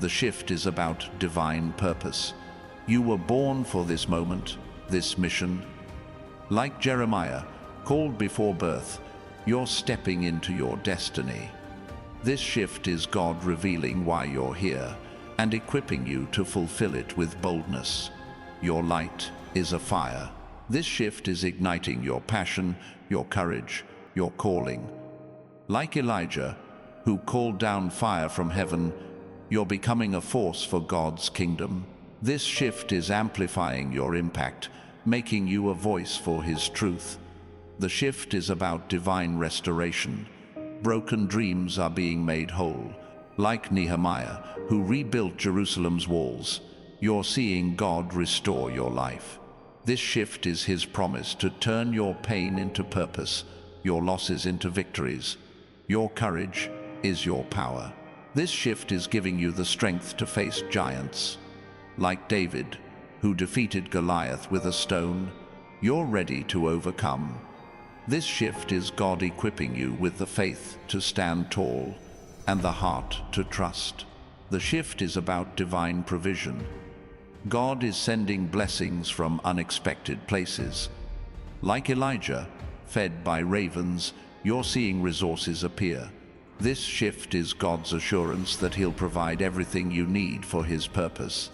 The shift is about divine purpose. You were born for this moment, this mission. Like Jeremiah, called before birth, you're stepping into your destiny. This shift is God revealing why you're here and equipping you to fulfill it with boldness. Your light is a fire. This shift is igniting your passion, your courage, your calling. Like Elijah, who called down fire from heaven, you're becoming a force for God's kingdom. This shift is amplifying your impact, making you a voice for His truth. The shift is about divine restoration. Broken dreams are being made whole. Like Nehemiah, who rebuilt Jerusalem's walls, you're seeing God restore your life. This shift is His promise to turn your pain into purpose, your losses into victories. Your courage is your power. This shift is giving you the strength to face giants. Like David, who defeated Goliath with a stone, you're ready to overcome. This shift is God equipping you with the faith to stand tall and the heart to trust. The shift is about divine provision. God is sending blessings from unexpected places. Like Elijah, fed by ravens, you're seeing resources appear. This shift is God's assurance that He'll provide everything you need for His purpose.